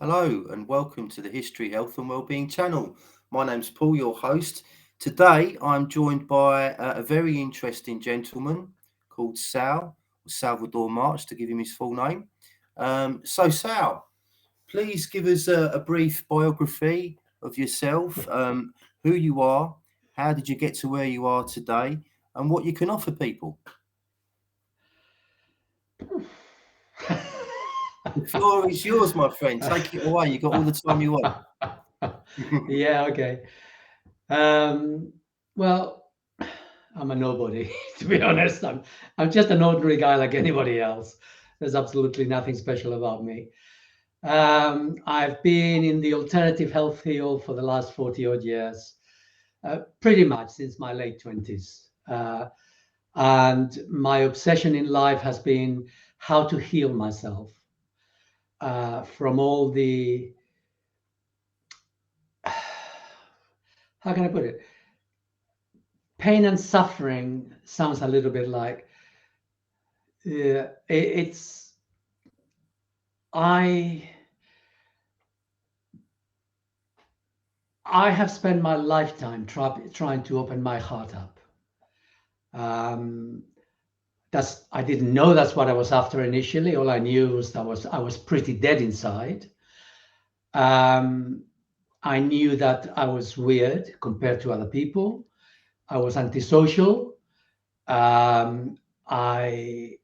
Hello and welcome to the History, Health and Wellbeing channel. My name's Paul, your host. Today I'm joined by a very interesting gentleman called Salvador March, to give him his full name. Sal, please give us a brief biography of yourself, who you are, how did you get to where you are today, and what you can offer people. The floor is yours, my friend. Take it away. You've got all the time you want. Yeah, okay. Um, well, I'm a nobody, to be honest. I'm just an ordinary guy like anybody else. There's absolutely nothing special about me. I've been in the alternative health field for the last 40 odd years, pretty much since my late 20s. And my obsession in life has been how to heal myself from all the, how can I put it? Pain and suffering sounds a little bit like it's I I have spent my lifetime trying to open my heart up. Um, that's I didn't know that's what I was after initially. All I knew was that I was pretty dead inside. Um, I knew that I was weird compared to other people. I was antisocial. Um, I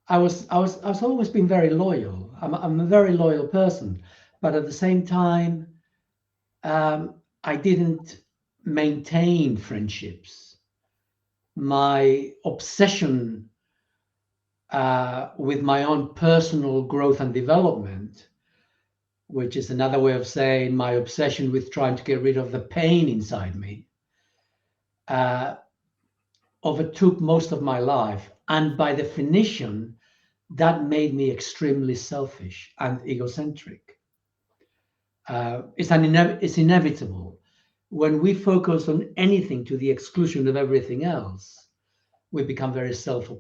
I was always been very loyal. I'm a very loyal person, but at the same time, I didn't maintain friendships. My obsession with my own personal growth and development, which is another way of saying my obsession with trying to get rid of the pain inside me, uh, overtook most of my life, and by definition, that made me extremely selfish and egocentric. It's inevitable. When we focus on anything to the exclusion of everything else, we become very self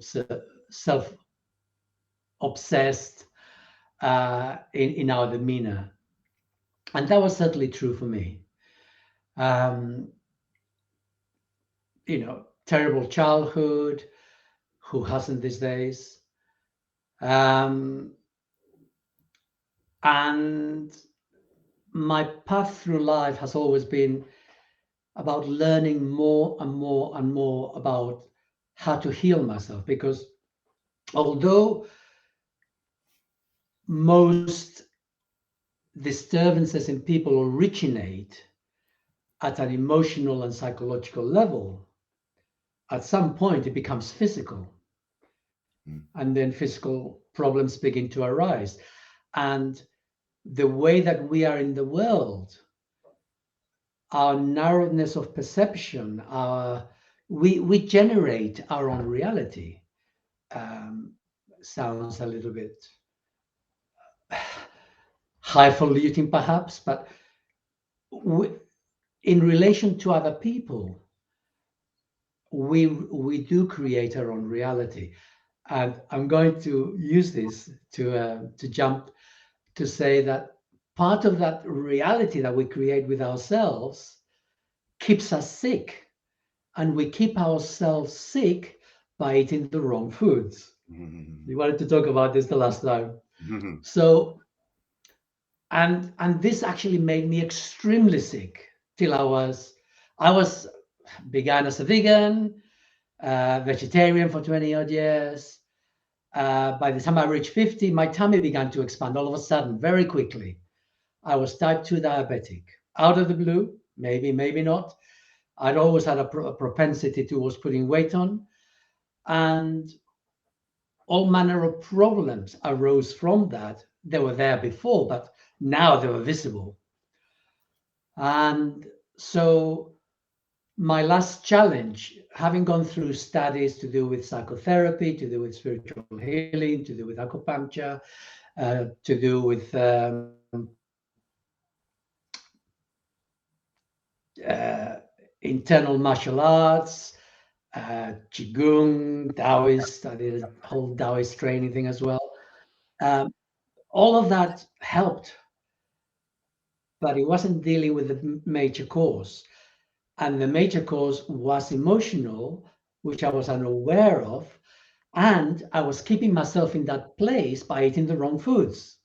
obsessed in our demeanor, and that was certainly true for me. Um, Terrible childhood. Who hasn't these days? Um, and my path through life has always been about learning more and more and more about how to heal myself, because although most disturbances in people originate at an emotional and psychological level, at some point it becomes physical, and then physical problems begin to arise. And the way that we are in the world, our narrowness of perception, we generate our own reality. Um, Sounds a little bit highfalutin, perhaps, but we, in relation to other people, we do create our own reality. And I'm going to use this to jump to say that part of that reality that we create with ourselves keeps us sick, and we keep ourselves sick by eating the wrong foods. We wanted to talk about this the last time. So, and this actually made me extremely sick till I was began as a vegan, vegetarian for 20 odd years. By the time I reached 50, my tummy began to expand all of a sudden, very quickly. I was type 2 diabetic, out of the blue, maybe not. I'd always had a propensity towards putting weight on, and all manner of problems arose from that. They were there before, but now they were visible. And so my last challenge, having gone through studies to do with psychotherapy, to do with spiritual healing, to do with acupuncture, to do with internal martial arts, Qigong, Taoist. I did a whole Taoist training thing as well. Um, all of that helped, but it wasn't dealing with the major cause. And the major cause was emotional, which I was unaware of. And I was keeping myself in that place by eating the wrong foods,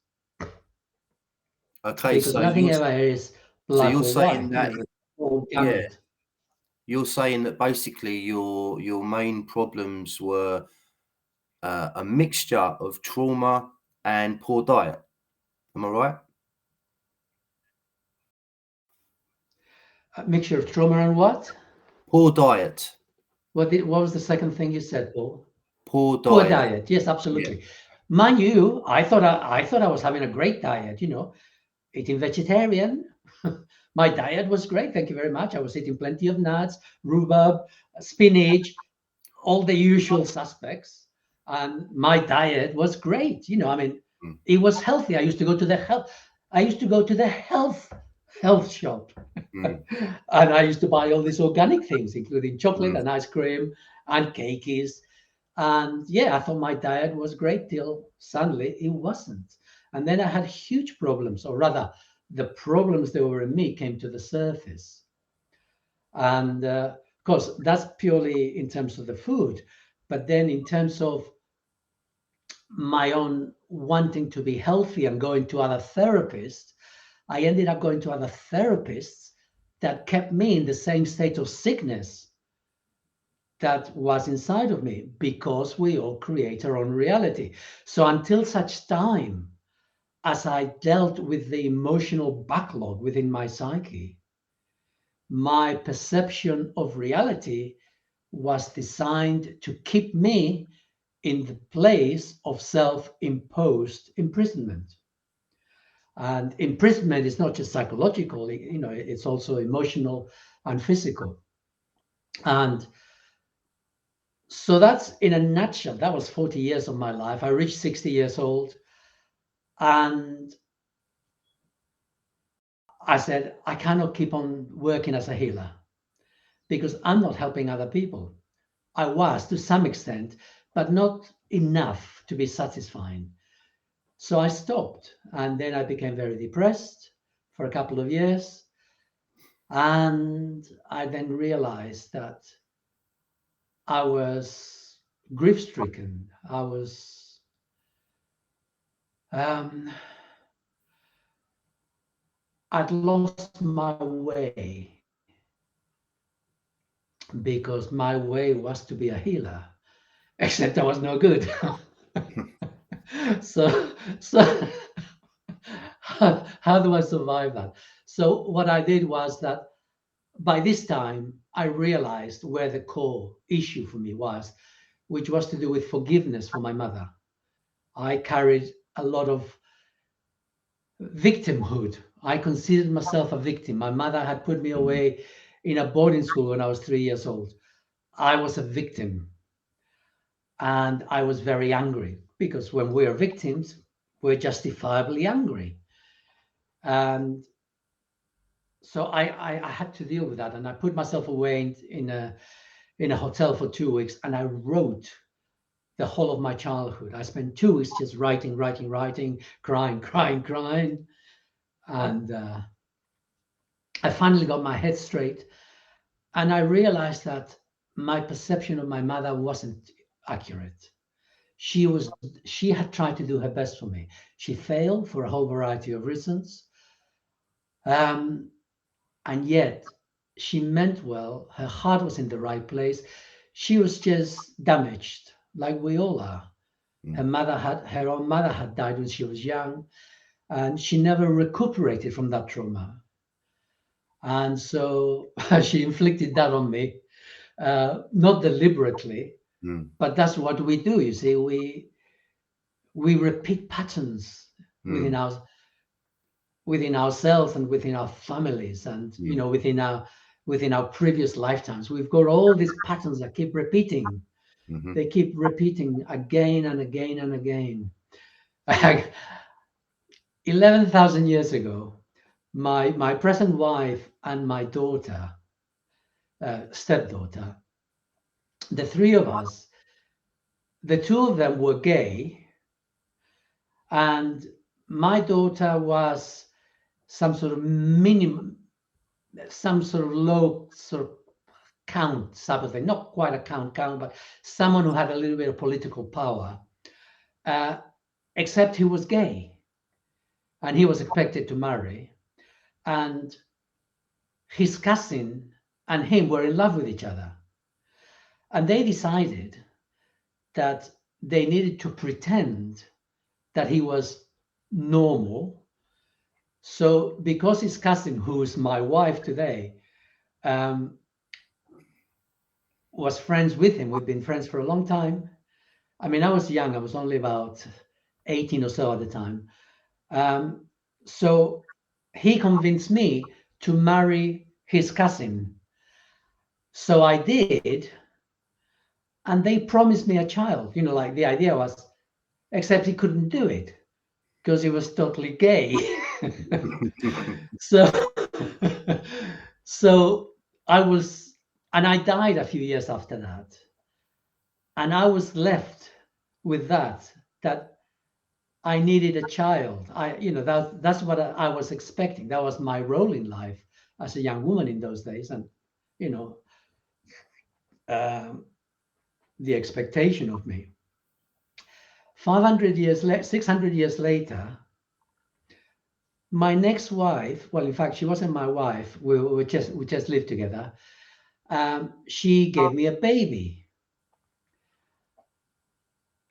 Okay, because nothing ever is so black you're or saying white, that it's all yeah, gamut. you're saying that basically your main problems were a mixture of trauma and poor diet. Am I right? A mixture of trauma and what? Poor diet. What was the second thing you said, Paul? Poor Poor diet. diet. Yes, Yeah. absolutely. Mind you, I thought I was having a great diet, eating vegetarian. My diet was great. Thank you very much. I was eating plenty of nuts, rhubarb, spinach, all the usual suspects. And my diet was great. I mean, Mm, it was healthy. I used to go to the health shop. mm, And I used to buy all these organic things, including chocolate mm, and ice cream and cakes. And yeah, I thought my diet was great till suddenly it wasn't. And then I had huge problems, or rather, the problems that were in me came to the surface. And of course, that's purely in terms of the food. But then, in terms of my own wanting to be healthy and going to other therapists, I ended up going to other therapists that kept me in the same state of sickness that was inside of me, because we all create our own reality. So until such time as I dealt with the emotional backlog within my psyche, my perception of reality was designed to keep me in the place of self-imposed imprisonment. And imprisonment is not just psychological, it's also emotional and physical. And so that's, in a nutshell, that was 40 years of my life. I reached 60 years old, and I said, I cannot keep on working as a healer because I'm not helping other people. I was to some extent, but not enough to be satisfying. So I stopped, and then I became very depressed for a couple of years. And I then realized that I was grief stricken. Um, I'd lost my way, because my way was to be a healer, except I was no good. So how do I survive that? So what I did was that by this time I realized where the core issue for me was, which was to do with forgiveness for my mother. I carried a lot of victimhood. I considered myself a victim. My mother had put me away in a boarding school when I was 3 years old. I was a victim, and I was very angry, because when we are victims, we're justifiably angry. And so I had to deal with that, and I put myself away in a hotel for 2 weeks, and I wrote the whole of my childhood. I spent 2 weeks just writing, writing, writing, crying, crying, crying, and I finally got my head straight, and I realized that my perception of my mother wasn't accurate. She had tried to do her best for me. She failed for a whole variety of reasons, um, and yet she meant well. Her heart was in the right place. She was just damaged, like we all are. mm, Her own mother had died when she was young, and she never recuperated from that trauma. And so she inflicted that on me, not deliberately, mm, but that's what we do. You see, we repeat patterns within mm, our within ourselves and within our families, and mm, within our previous lifetimes. We've got all these patterns that keep repeating. mhm, They keep repeating again and again and again. 11,000 years ago, my present wife and my daughter, stepdaughter, the three of us, the two of them were gay, And my daughter was some sort of minimum, some sort of low sort of count type of thing, not quite a count, but someone who had a little bit of political power, uh, except he was gay and he was expected to marry. And his cousin and him were in love with each other. And they decided that they needed to pretend that he was normal. So, because his cousin, who is my wife today, um, was friends with him, we've been friends for a long time. I mean, I was young, I was only about 18 or so at the time. Um, so, he convinced me to marry his cousin. So I did, and they promised me a child. Like the idea was, except he couldn't do it because he was totally gay. So, so I was, and I died a few years after that, and I was left with that I needed a child. That's what I was expecting. That was my role in life as a young woman in those days, and you know, um, the expectation of me. 600 years later, my next wife, well, in fact, she wasn't my wife. We just lived together. She gave me a baby.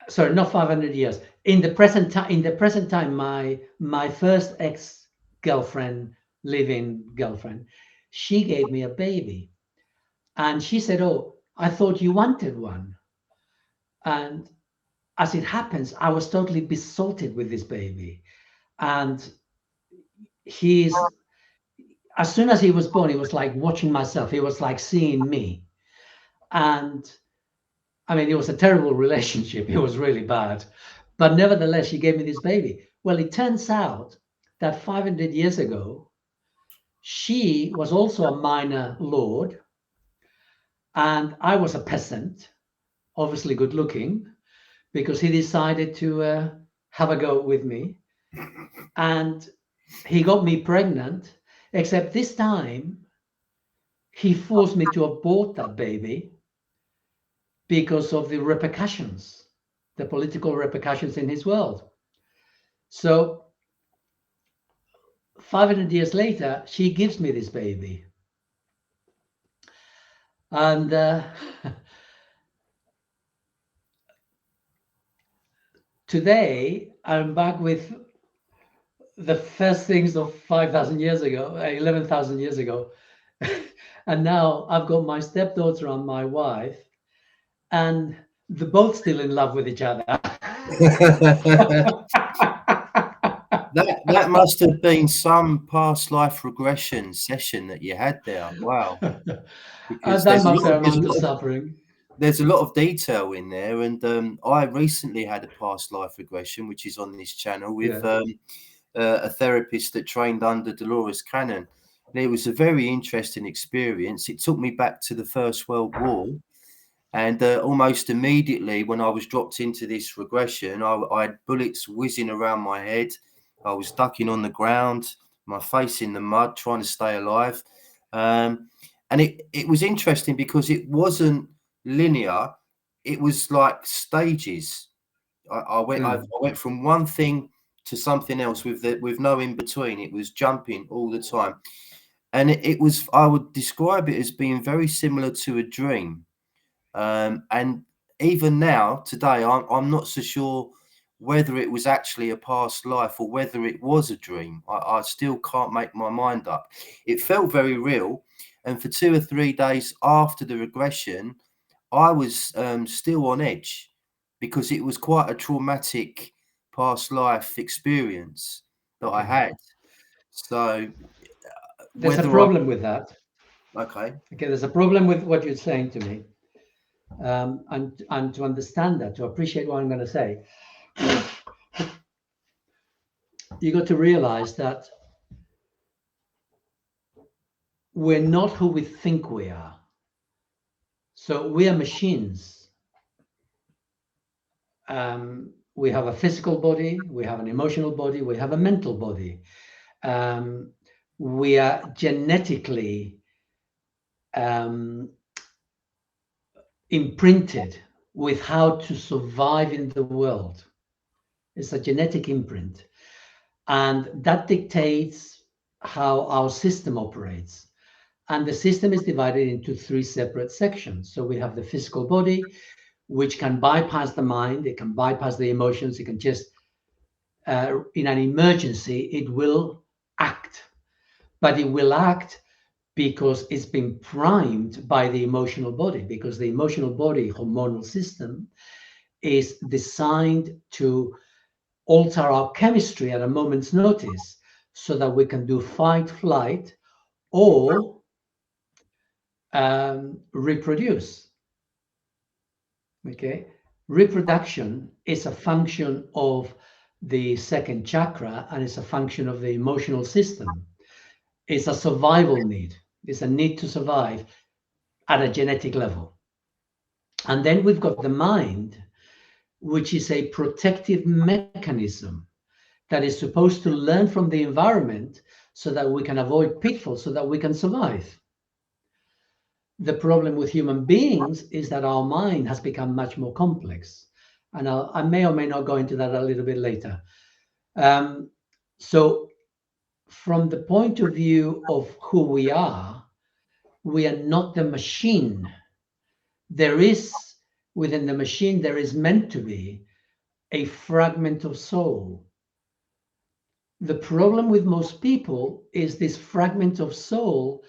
Sorry, not 500 years. In the present time, my first ex-girlfriend, living girlfriend, she gave me a baby, and she said, "Oh, I thought you wanted one." And as it happens, I was totally besotted with this baby, and he's as soon as he was born, he was like watching myself. He was like seeing me. And I mean, it was a terrible relationship. It was really bad. But nevertheless, she gave me this baby. Well, it turns out that 500 years ago, she was also a minor lord, and I was a peasant, obviously good looking, because he decided to have a go with me. And he got me pregnant, except this time he forced me to abort that baby because of the repercussions, the political repercussions in his world. So 500 years later, she gives me this baby. And today, I'm back with the first things of 5,000 years ago, 11,000 years ago. And now I've got my stepdaughter and my wife, and they're both still in love with each other. That must have been some past life regression session that you had there. Wow, because That must amount to suffering. there's a lot of detail in there, and I recently had a past life regression, which is on this channel with Yeah. a therapist that trained under Dolores Cannon. And it was a very interesting experience. It took me back to the First World War. And almost immediately, when I was dropped into this regression, I had bullets whizzing around my head. I was ducking on the ground, my face in the mud, trying to stay alive. And it was interesting because it wasn't linear. It was like stages. I went from one thing to something else with no in between. It was jumping all the time, and it was. I would describe it as being very similar to a dream. And even now, today, I'm not so sure whether it was actually a past life or whether it was a dream. I still can't make my mind up. It felt very real. And for 2 or 3 days after the regression, I was still on edge because it was quite a traumatic past life experience that I Okay. had. So There's a whether I, problem with that. okay, Okay, there's a problem with what you're saying to me. And to understand that, to appreciate what I'm going to say, you got to realize that we're not who we think we are. So we are machines. we have a physical body, we have an emotional body, we have a mental body. Um, we are genetically um, imprinted with how to survive in the world. It's a genetic imprint. And that dictates how our system operates. And the system is divided into three separate sections. So we have the physical body, which can bypass the mind, it can bypass the emotions, it can just, in an emergency, it will act. But it will act because it's been primed by the emotional body, because the emotional body hormonal system is designed to alter our chemistry at a moment's notice so that we can do fight, flight, or reproduce. Okay, reproduction is a function of the second chakra and it's a function of the emotional system. It's a survival need. It's a need to survive at a genetic level. And then we've got the mind, which is a protective mechanism that is supposed to learn from the environment so that we can avoid pitfalls, so that we can survive. The problem with human beings is that our mind has become much more complex. And I may or may not go into that a little bit later. So, from the point of view of who we are not the machine. There is, within the machine, there is meant to be a fragment of soul. The problem with most people is this fragment of soul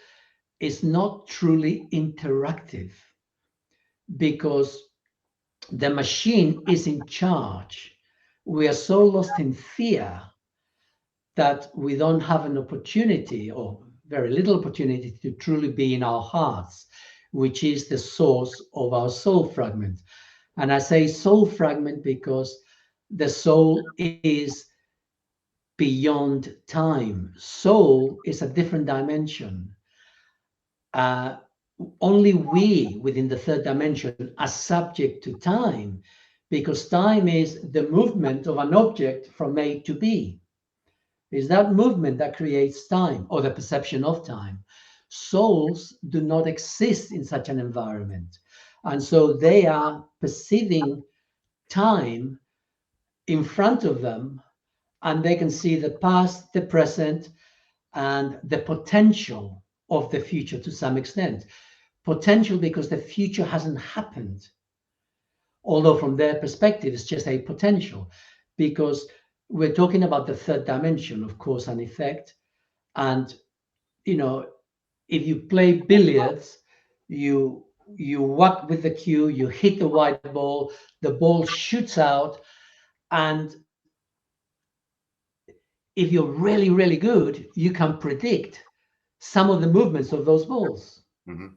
is not truly interactive because the machine is in charge. We are so lost in fear that we don't have an opportunity or very little opportunity to truly be in our hearts, which is the source of our soul fragment. And I say soul fragment because the soul is beyond time. Soul is a different dimension. Uh, Only we within the third dimension are subject to time because time is the movement of an object from A to B. It's that movement that creates time or the perception of time. Souls do not exist in such an environment. And so they are perceiving time in front of them and they can see the past, the present, and the potential of the future to some extent. Potential because the future hasn't happened. Although from their perspective, it's just a potential because we're talking about the third dimension of cause and effect. And, you know, if you play billiards, you whack with the cue, you hit the white ball, the ball shoots out, and if you're really, really good, you can predict some of the movements of those balls. Mm-hmm.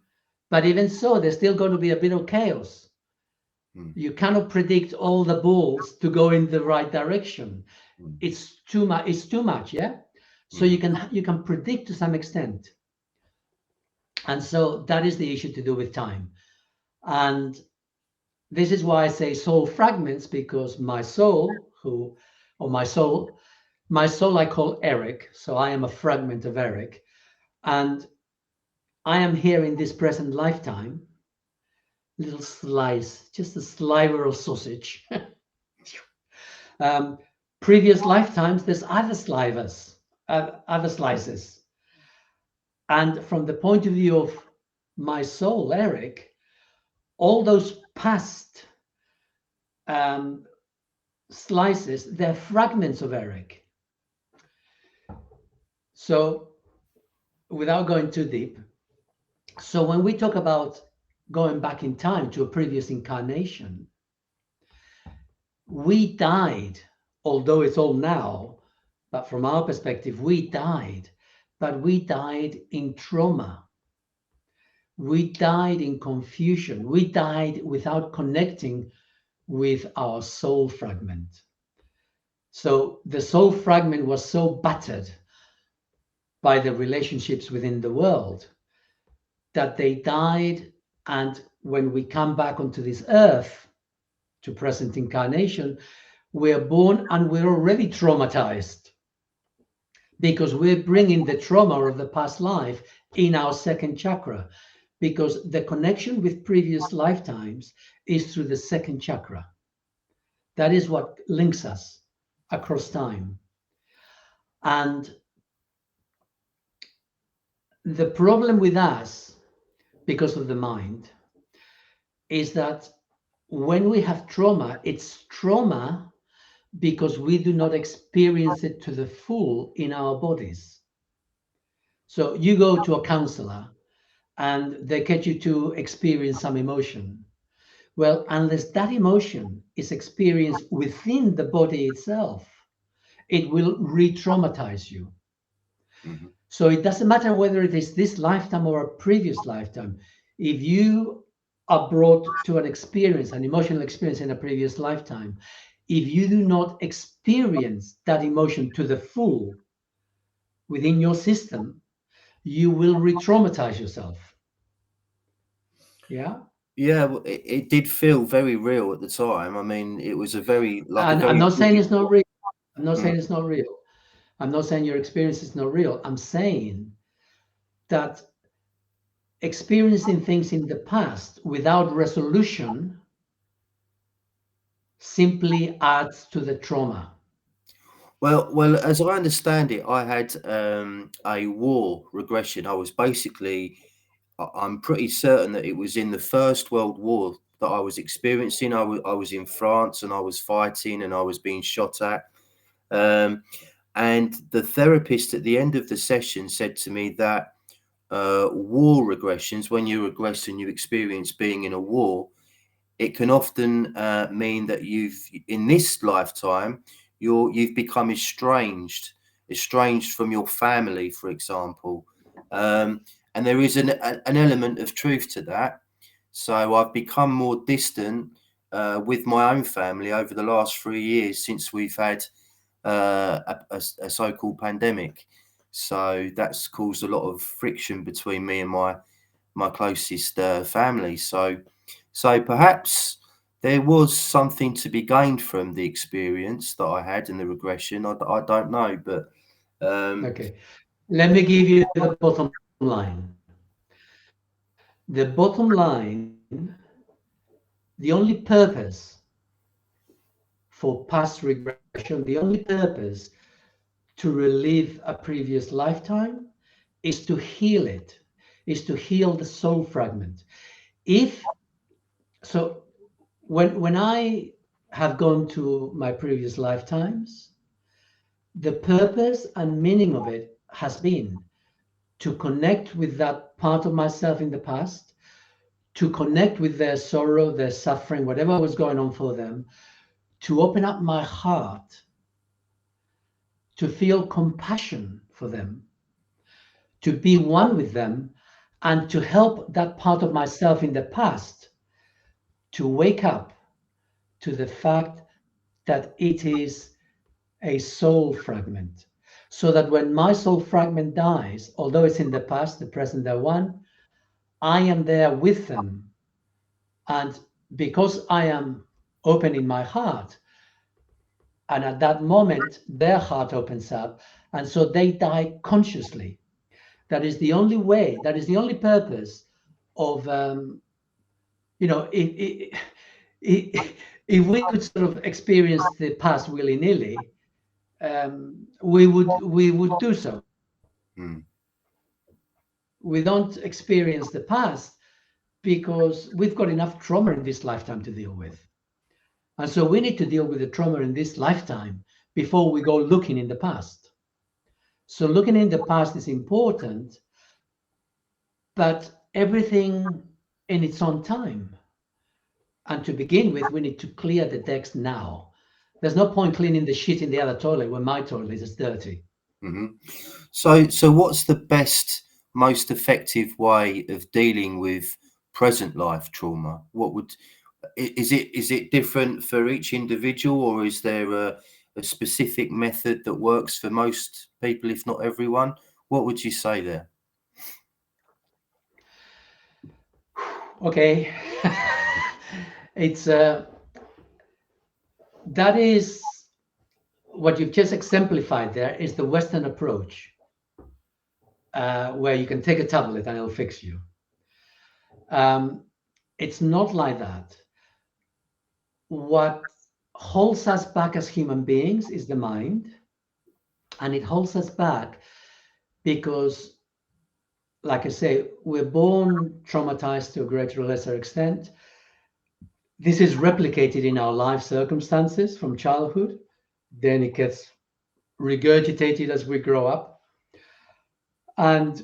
But even so, there's still going to be a bit of chaos. You cannot predict all the balls to go in the right direction. It's too much. It's too much, yeah. So you can predict to some extent, and so that is the issue to do with time. And this is why I say soul fragments, because my soul, my soul I call Eric. So I am a fragment of Eric, and I am here in this present lifetime. Little slice, just a sliver of sausage. Previous lifetimes, there's other slivers, other slices. And from the point of view of my soul, Eric, all those past slices, they're fragments of Eric. So without going too deep, so when we talk about going back in time to a previous incarnation, we died, although it's all now, but from our perspective, we died, but we died in trauma. We died in confusion. We died without connecting with our soul fragment. So the soul fragment was so battered by the relationships within the world that they died. And when we come back onto this earth to present incarnation, We're born and we're already traumatized because we're bringing the trauma of the past life in our second chakra, because the connection with previous lifetimes is through the second chakra. That is what links us across time. And the problem with us, because of the mind, is that when we have trauma, it's trauma because we do not experience it to the full in our bodies. So you go to a counselor and they get you to experience some emotion. Well, unless that emotion is experienced within the body itself, it will re traumatize you. Mhm. So it doesn't matter whether it is this lifetime or a previous lifetime. If you are brought to an experience, an emotional experience in a previous lifetime, if you do not experience that emotion to the full within your system, you will re traumatize yourself. Yeah. Yeah, well, it did feel very real at the time. I mean, it was a very, like a And I'm very not saying vivid. it's not real. I'm not Mm. saying it's not real. I'm not saying your experience is not real. I'm saying that experiencing things in the past without resolution simply adds to the trauma. Well, as I understand it, I had a war regression. I was basically, I'm pretty certain that it was in the First World War that I was experiencing. I was in France and I was fighting and I was being shot at. Um, and the therapist at the end of the session said to me that war regressions, when you regress and you experience being in a war, it can often mean that in this lifetime, you've become estranged from your family, for example. And there is an element of truth to that. So I've become more distant with my own family over the last 3 years since we've had a so-called pandemic. So that's caused a lot of friction between me and my closest family. So perhaps there was something to be gained from the experience that I had in the regression. I don't know, but um, Okay. Let me give you the bottom line. The bottom line, the only purpose for past regression, the only purpose to relive a previous lifetime is to heal it, is to heal the soul fragment. If so, when I have gone to my previous lifetimes, the purpose and meaning of it has been to connect with that part of myself in the past, to connect with their sorrow, their suffering, whatever was going on for them, to open up my heart, to feel compassion for them, to be one with them, and to help that part of myself in the past to wake up to the fact that it is a soul fragment. So that when my soul fragment dies, although it's in the past, the present, the one, I am there with them. And because I am open in my heart, and at that moment, their heart opens up, and so they die consciously. That is the only way, that is the only purpose of, you know, if we could sort of experience the past willy-nilly, we would do so. hmm, We don't experience the past because we've got enough trauma in this lifetime to deal with. And so we need to deal with the trauma in this lifetime before we go looking in the past. So looking in the past is important, but everything in its own time. And to begin with, we need to clear the decks now. There's no point cleaning the shit in the other toilet when my toilet is dirty. hmm. So what's the best, most effective way of dealing with present life trauma? Is it different for each individual, or is there a specific method that works for most people, if not everyone? What would you say there? Okay. It's that is what you've just exemplified. There is the Western approach, where you can take a tablet and it'll fix you. Um, it's not like that. What holds us back as human beings is the mind, and it holds us back because, like I say, we're born traumatized to a greater or lesser extent. This is replicated in our life circumstances from childhood. Then it gets regurgitated as we grow up. And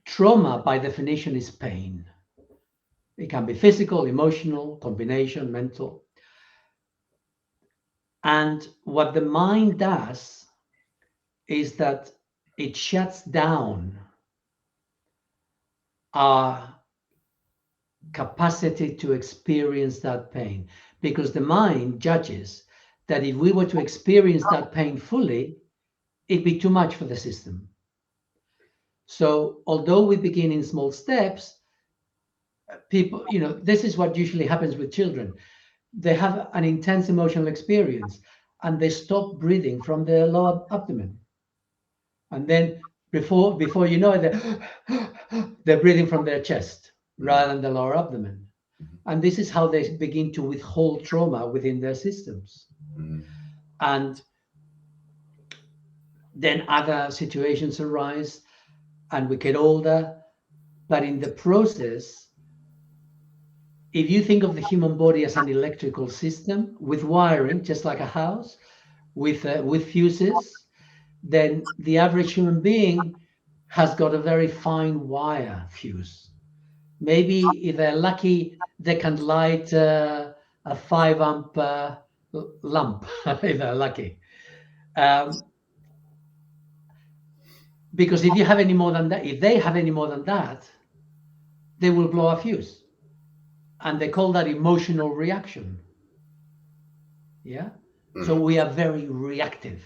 trauma, by definition, is pain. It can be physical, emotional, combination, mental. And what the mind does is that it shuts down our capacity to experience that pain, because the mind judges that if we were to experience that pain fully, it'd be too much for the system. So although we begin in small steps, people, this is what usually happens with children. They have an intense emotional experience and they stop breathing from their lower abdomen. And then before you know it, they're breathing from their chest rather than the lower abdomen. And this is how they begin to withhold trauma within their systems. And then other situations arise and we get older. But in the process, if you think of the human body as an electrical system with wiring, just like a house, with fuses, then the average human being has got a very fine wire fuse. Maybe if they're lucky, they can light a 5 amp lamp if they're lucky. Because if you have any more than that, if they have any more than that, they will blow a fuse. And they call that emotional reaction. Yeah. So we are very reactive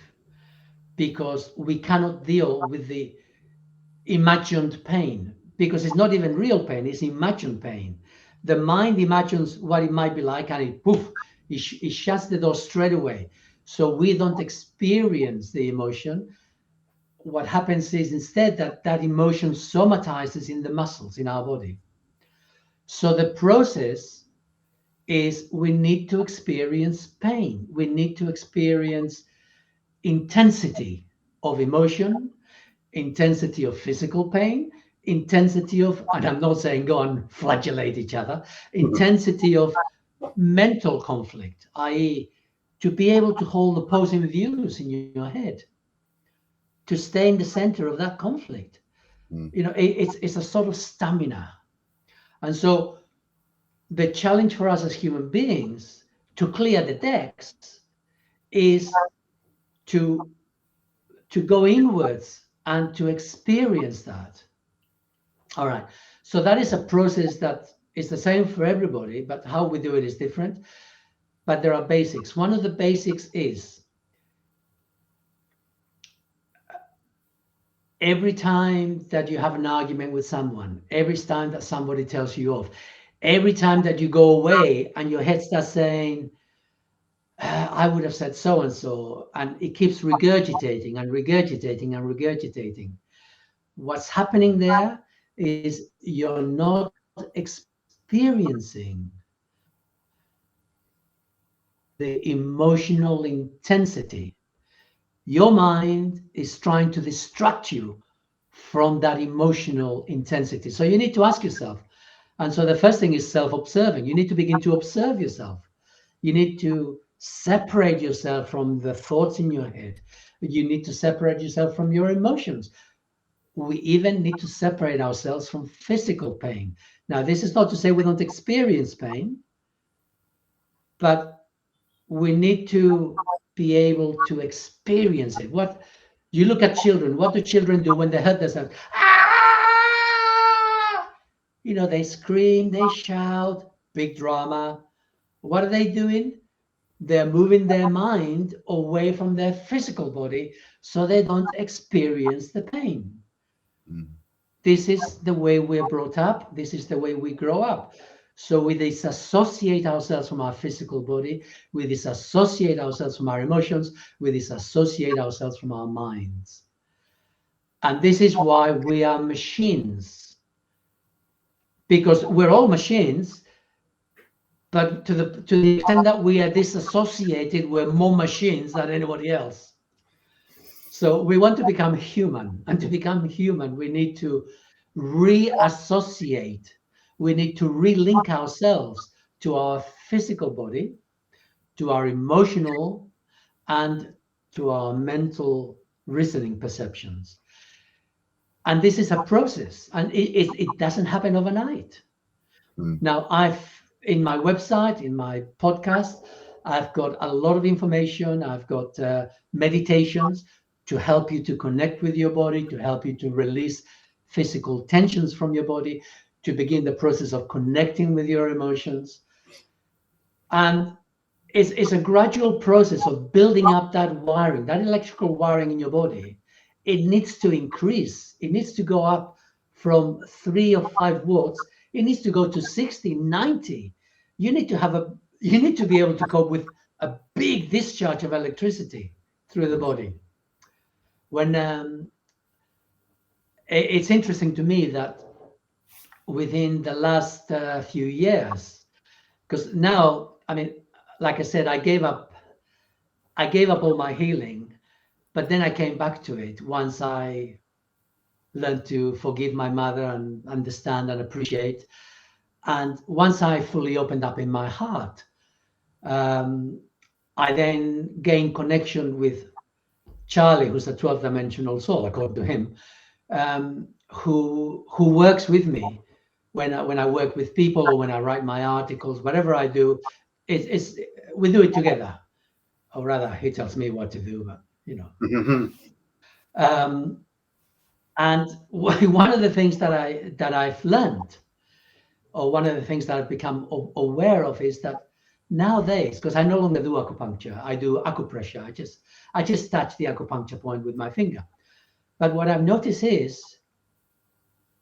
because we cannot deal with the imagined pain, because it's not even real pain, it's imagined pain. The mind imagines what it might be like and it shuts the door straight away. So we don't experience the emotion. What happens is instead that emotion somatizes in the muscles in our body. So the process is we need to experience pain. We need to experience intensity of emotion, intensity of physical pain, intensity of, and I'm not saying go and flagellate each other, intensity of mental conflict, i.e., to be able to hold opposing views in your head, to stay in the center of that conflict. It's a sort of stamina. And so the challenge for us as human beings to clear the decks is to go inwards and to experience that. All right. So that is a process that is the same for everybody, but how we do it is different. But there are basics. One of the basics is every time that you have an argument with someone, every time that somebody tells you off, every time that you go away and your head starts saying, I would have said so and so, and it keeps regurgitating and regurgitating and regurgitating. What's happening there is you're not experiencing the emotional intensity. Your mind is trying to distract you from that emotional intensity. So you need to ask yourself. And so the first thing is self-observing. You need to begin to observe yourself. You need to separate yourself from the thoughts in your head. You need to separate yourself from your emotions. We even need to separate ourselves from physical pain. Now, this is not to say we don't experience pain, but we need to be able to experience it. What you look at children, what do children do when they hurt themselves? Ah! They scream, they shout, big drama. What are they doing? They're moving their mind away from their physical body so they don't experience the pain. This is the way we're brought up. This is the way we grow up. So we disassociate ourselves from our physical body, we disassociate ourselves from our emotions, we disassociate ourselves from our minds. And this is why we are machines, because we're all machines, but to the extent that we are disassociated, we're more machines than anybody else. So we want to become human, and to become human, we need to reassociate. We need to relink ourselves to our physical body, to our emotional, and to our mental reasoning perceptions. And this is a process, and it doesn't happen overnight. Mm. Now, in my website, in my podcast, I've got a lot of information. I've got meditations to help you to connect with your body, to help you to release physical tensions from your body, to begin the process of connecting with your emotions. And it's a gradual process of building up that wiring, that electrical wiring in your body. It needs to increase. It needs to go up from 3 or 5 watts. It needs to go to 60, 90. You need to be able to cope with a big discharge of electricity through the body. When it's interesting to me that within the last few years, because now, I mean, like I said, I gave up all my healing, but then I came back to it once I learned to forgive my mother and understand and appreciate. And once I fully opened up in my heart, um, I then gained connection with Charlie, who's a 12th dimensional soul, according to him, who works with me when I work with people or when I write my articles, whatever I do, it's we do it together. Or rather, he tells me what to do, but you know. Mhm. Um, and one of the things that I've learned, or one of the things that I've become aware of, is that nowadays, because I no longer do acupuncture, I do acupressure. I just touch the acupuncture point with my finger. But what I've noticed is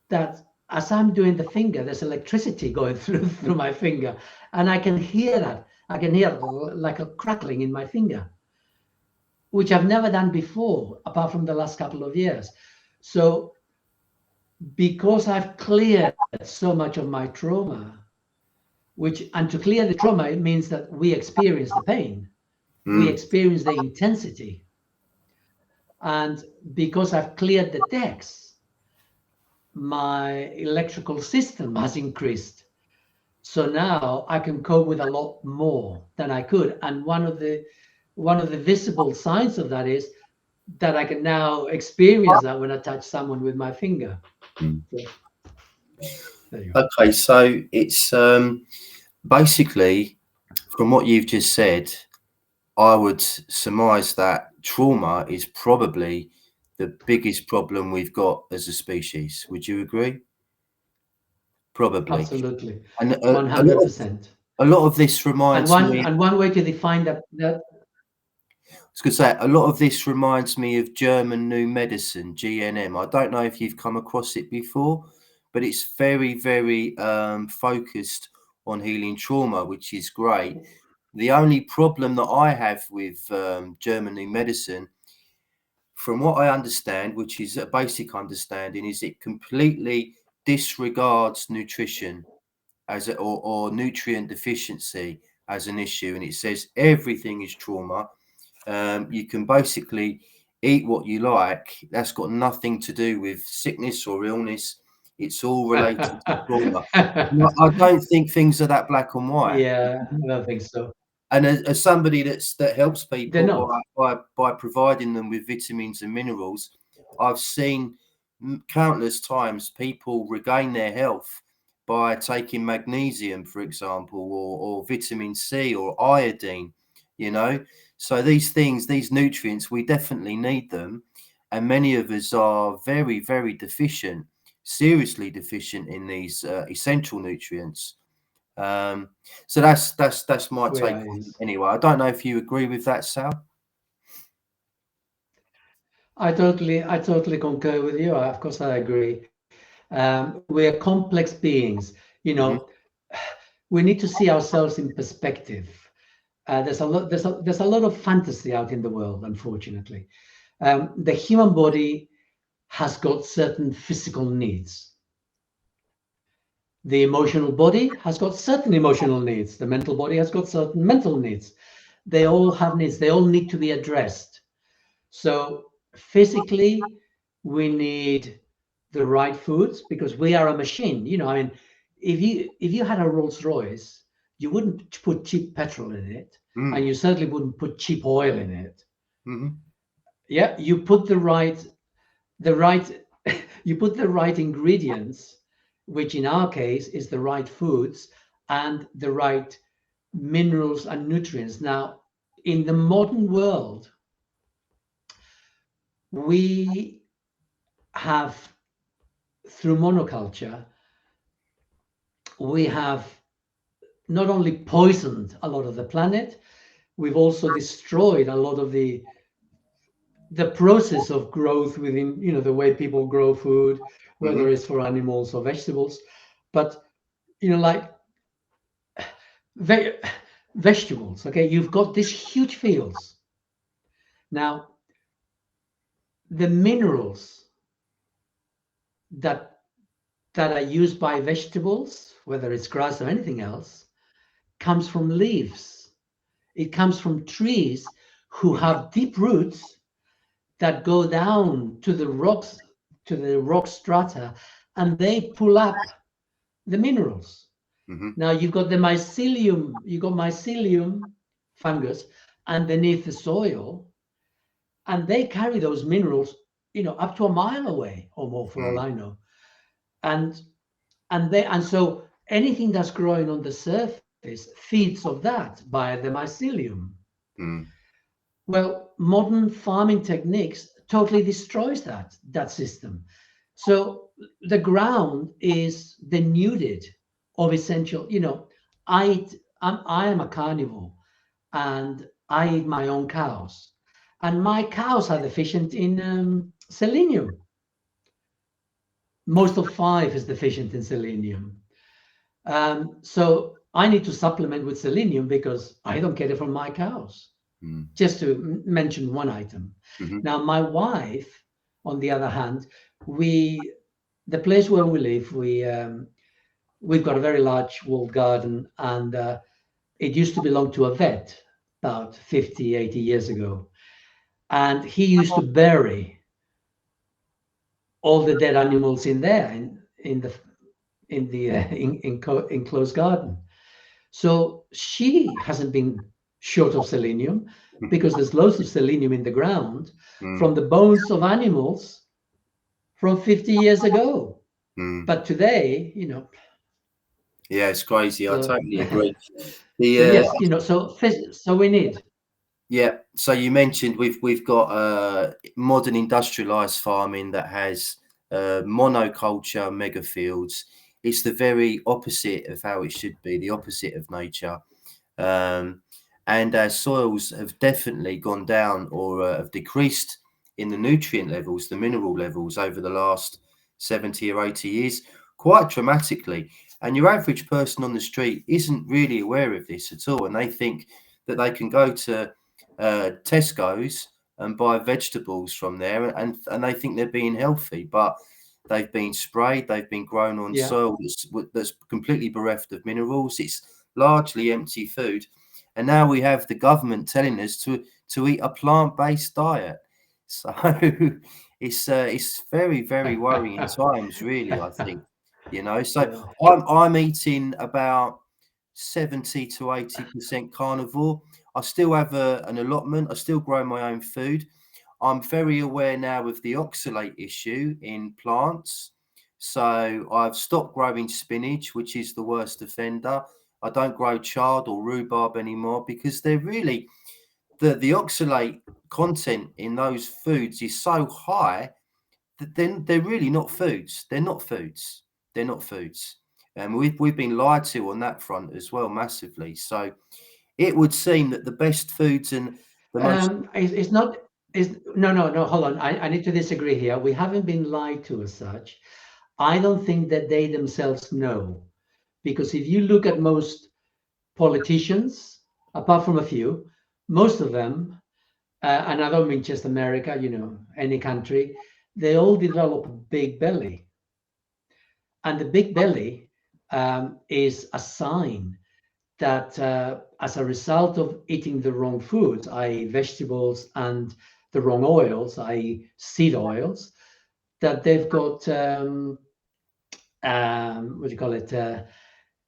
that as I'm doing the finger, there's electricity going through my finger, and I can hear that. I can hear like a crackling in my finger, which I've never done before, apart from the last couple of years. So because I've cleared so much of my trauma, and to clear the trauma, it means that we experience the pain, we Mm. experience the intensity. And because I've cleared the decks, my electrical system has increased. So now I can cope with a lot more than I could. And one of the visible signs of that is that I can now experience that when I touch someone with my finger. Mm. So there you go. Okay, so it's basically from what you've just said, I would surmise that trauma is probably the biggest problem we've got as a species. Would you agree? Probably. Absolutely, And a lot of 100%. this And reminds one me. and one way to define that. I was going to say a lot of this reminds me of German New Medicine (GNM). I don't know if you've come across it before, but it's very, very focused on healing trauma, which is great. The only problem that I have with German New Medicine, from what I understand, which is a basic understanding, is it completely disregards nutrition or nutrient deficiency as an issue, and it says everything is trauma. You can basically eat what you like. That's got nothing to do with sickness or illness. It's all related to trauma. No, I don't think things are that black and white. Yeah, I don't think so. And as somebody that helps They're people not. by providing them with vitamins and minerals, I've seen countless times people regain their health by taking magnesium, for example, or vitamin C or iodine. You know, so these things, these nutrients, we definitely need them, and many of us are very, very deficient, seriously deficient in these essential nutrients. Um, so that's my We take are. on it anyway. I don't know if you agree with that, Sal. I totally concur with you. Of course, I agree. We are complex beings. You Hmm. know, we need to see ourselves in perspective. There's a lot of fantasy out in the world, unfortunately. The human body has got certain physical needs. The emotional body has got certain emotional needs. The mental body has got certain mental needs. They all have needs. They all need to be addressed. So physically, we need the right foods because we are a machine. I mean, if you had a Rolls Royce, you wouldn't put cheap petrol in it, and you certainly wouldn't put cheap oil in it. Mm-hmm. Yeah, you put the right you put the right ingredients, which in our case is the right foods and the right minerals and nutrients. Now, in the modern world, we have, through monoculture, we have not only poisoned a lot of the planet, we've also destroyed a lot of the process of growth within, the way people grow food, whether Mm-hmm. it's for animals or vegetables. But, like ve- vegetables, okay, you've got these huge fields. Now, the minerals that are used by vegetables, whether it's grass or anything else, comes from leaves. It comes from trees who Mm-hmm. have deep roots that go down to the rocks, to the rock strata, and they pull up the minerals. Mm-hmm. Now you've got mycelium fungus underneath the soil, and they carry those minerals, up to a mile away or more, for all I know. And so anything that's growing on the surface feeds of that by the mycelium. Mm-hmm. Well, modern farming techniques totally destroys that system. So the ground is denuded of essential. I am a carnivore, and I eat my own cows, and my cows are deficient in selenium. Most of 5 is deficient in selenium. So I need to supplement with selenium because I don't get it from my cows. Just to mention one item. Mm-hmm. Now, my wife, on the other hand, the place where we live, we've got a very large walled garden, and it used to belong to a vet about 50, 80 years ago. And he used to bury all the dead animals in there, in the enclosed garden. So she hasn't been short of selenium because there's loads of selenium in the ground from the bones of animals from 50 years ago. But today, Yeah, it's crazy. I so totally agree. so The yes, so we need. Yeah, so you mentioned we've got modern industrialized farming that has monoculture mega fields. It's the very opposite of how it should be, the opposite of nature. Um, and our soils have definitely gone down or have decreased in the nutrient levels, the mineral levels over the last 70 or 80 years, quite dramatically. And your average person on the street isn't really aware of this at all. And they think that they can go to Tesco's and buy vegetables from there, and they think they're being healthy, but they've been sprayed, they've been grown on Yeah. soil that's completely bereft of minerals. It's largely empty food, and now we have the government telling us to eat a plant-based diet. So it's very, very worrying times, really. I think, So Yeah. I'm eating about 70 to 80% carnivore. I still have an allotment. I still grow my own food. I'm very aware now of the oxalate issue in plants. So I've stopped growing spinach, which is the worst offender. I don't grow chard or rhubarb anymore because they're really the oxalate content in those foods is so high that then they're really not foods. They're not foods. They're not foods. And we've been lied to on that front as well, massively. So it would seem that the best foods and the most It's not. Is no. Hold on. I need to disagree here. We haven't been lied to as such. I don't think that they themselves know Because if you look at most politicians, apart from a few, most of them, and I don't mean just America, any country, they all develop a big belly. And the big belly is a sign that as a result of eating the wrong foods, i.e., vegetables, and the wrong oils, i.e., seed oils, that they've got what do you call it,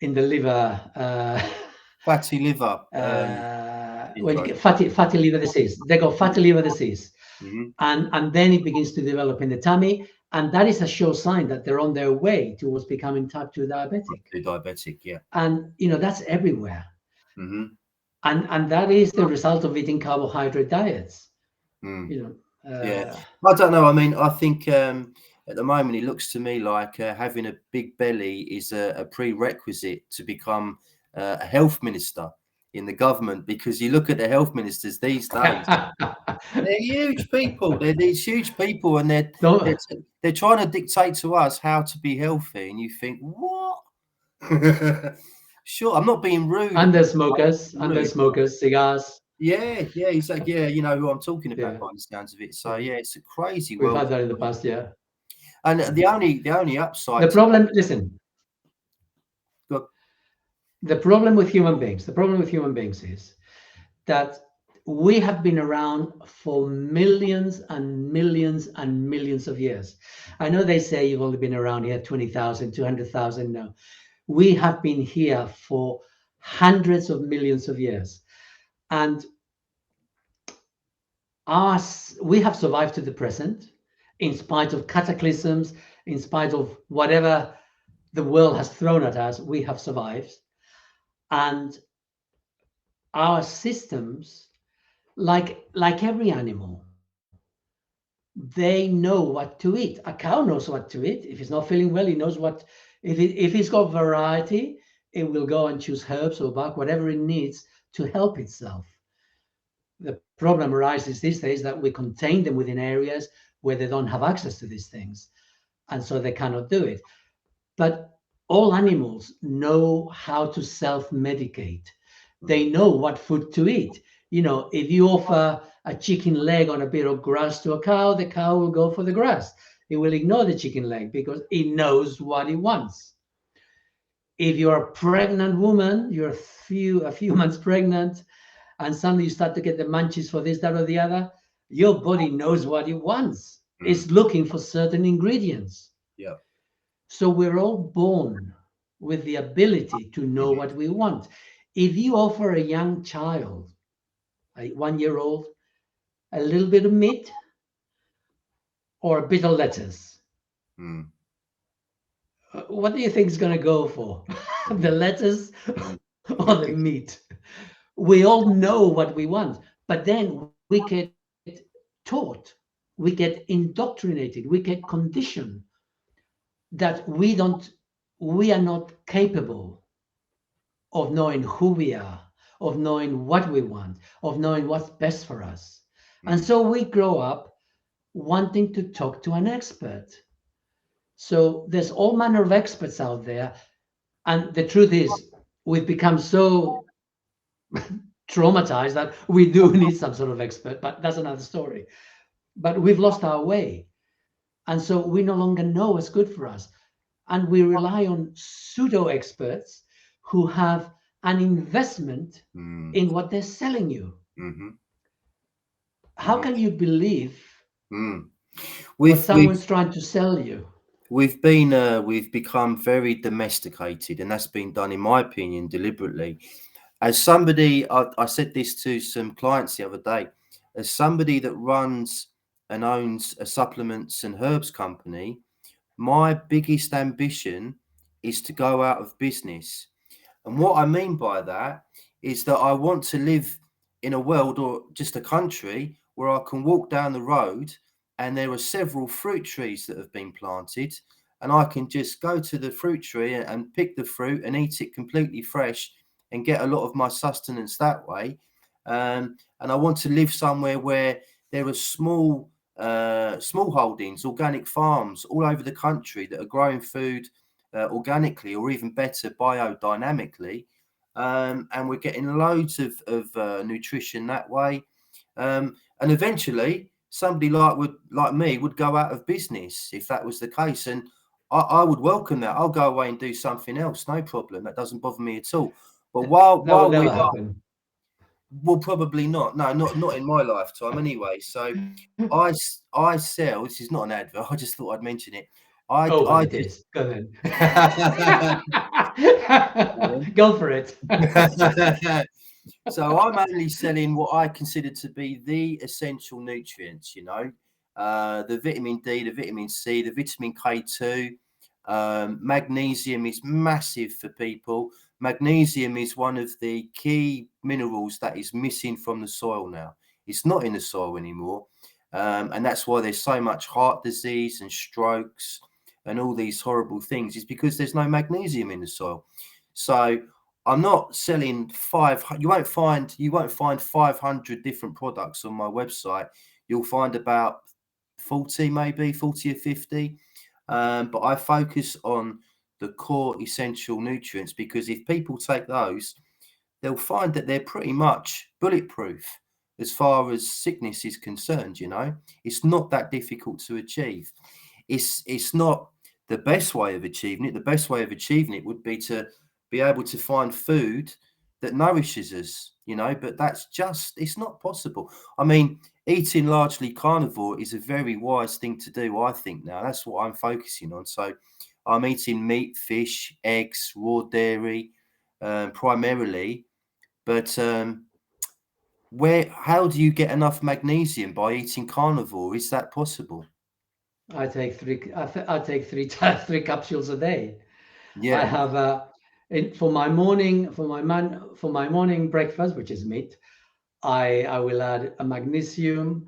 in the liver, Fatty liver. what do you Syndrome. get, fatty liver disease. They got fatty liver disease, Mm-hmm. and then it begins to develop in the tummy, and that is a sure sign that they're on their way towards becoming type 2 diabetic. Type 2 diabetic, yeah. And that's everywhere. Mm-hmm. And that is the result of eating carbohydrate diets. Mm. You know, Yeah, I don't know. I mean, I think at the moment it looks to me like having a big belly is a prerequisite to become a health minister in the government, because you look at the health ministers these days, they're huge people. They're these huge people, and don't, they're trying to dictate to us how to be healthy, and you think, what? Sure, I'm not being rude. under Rude. smokers, cigars. Yeah, yeah, exactly. Yeah, you know who I'm talking about Yeah, by the sounds of it. So yeah. yeah, it's a crazy We've world. had that in the past. Yeah. And Yeah. the only The upside to problem, listen, look, the problem with human beings is that we have been around for millions and millions and millions of years. I know they say you've only been around here 20,000, 200,000. No, we have been here for hundreds of millions of years. And we have survived to the present in spite of cataclysms, in spite of whatever the world has thrown at us. We have survived. And our systems, like every animal, they know what to eat. A cow knows what to eat. If it's not feeling well, he knows what. If it's got variety, it will go and choose herbs or bark, whatever it needs to help itself. The problem arises these days that we contain them within areas where they don't have access to these things, and so they cannot do it. But all animals know how to self-medicate. They know what food to eat. If you offer a chicken leg on a bit of grass to a cow, the cow will go for the grass. It will ignore the chicken leg because it knows what it wants. If you're a pregnant woman, you're a few months pregnant, and suddenly you start to get the munchies for this, that, or the other, your body knows what it wants. It's looking for certain ingredients. yeah, So we're all born with the ability to know what we want. If you offer a young child, a 1-year-old, a little bit of meat or a bit of lettuce, mm. what do you think is going to go for? The lettuce Mm. or the meat? We all know what we want, but then we get taught, we get indoctrinated, we get conditioned that we are not capable of knowing who we are, of knowing what we want, of knowing what's best for us. And so we grow up wanting to talk to an expert. So there's all manner of experts out there. And the truth is, we've become so traumatized that we do need some sort of expert, but that's another story. But we've lost our way. And so we no longer know what's good for us. And we rely on pseudo experts who have an investment in what they're selling you. Mm-hmm. How can you believe Mm. what We've someone's trying to sell you? we've become very domesticated, and that's been done, in my opinion, deliberately. As somebody, I said this to some clients the other day, as somebody that runs and owns a supplements and herbs company, my biggest ambition is to go out of business. And what I mean by that is that I want to live in a world, or just a country, where I can walk down the road and there are several fruit trees that have been planted, and I can just go to the fruit tree and pick the fruit and eat it completely fresh and get a lot of my sustenance that way. And I want to live somewhere where there are small holdings, organic farms all over the country that are growing food organically, or even better, biodynamically. And we're getting loads of nutrition that way. And eventually, somebody like me would go out of business if that was the case. And I would welcome that. I'll go away and do something else, no problem. That doesn't bother me at all. But That will while never we're happen. well, probably not. No, not in my lifetime anyway. So I sell. This is not an advert. I just thought I'd mention it. Oh, but I it just is. Go then. Go for it. So I'm only selling what I consider to be the essential nutrients, the vitamin D, the vitamin C, the vitamin K2. Magnesium is massive for people. Magnesium is one of the key minerals that is missing from the soil now. It's not in the soil anymore. And that's why there's so much heart disease and strokes and all these horrible things. Is because there's no magnesium in the soil. So I'm not selling you won't find 500 different products on my website. You'll find about 40, maybe 40 or 50. But I focus on the core essential nutrients, because if people take those, they'll find that they're pretty much bulletproof as far as sickness is concerned. It's not that difficult to achieve. It's not the best way of achieving it. The best way of achieving it would be to be able to find food that nourishes us, but it's not possible. I mean, eating largely carnivore is a very wise thing to do, I think. Now that's what I'm focusing on. So I'm eating meat, fish, eggs, raw dairy, primarily. But how do you get enough magnesium by eating carnivore? Is that possible? I take three capsules a day. I Yeah. have for my morning breakfast, which is meat. I will add a magnesium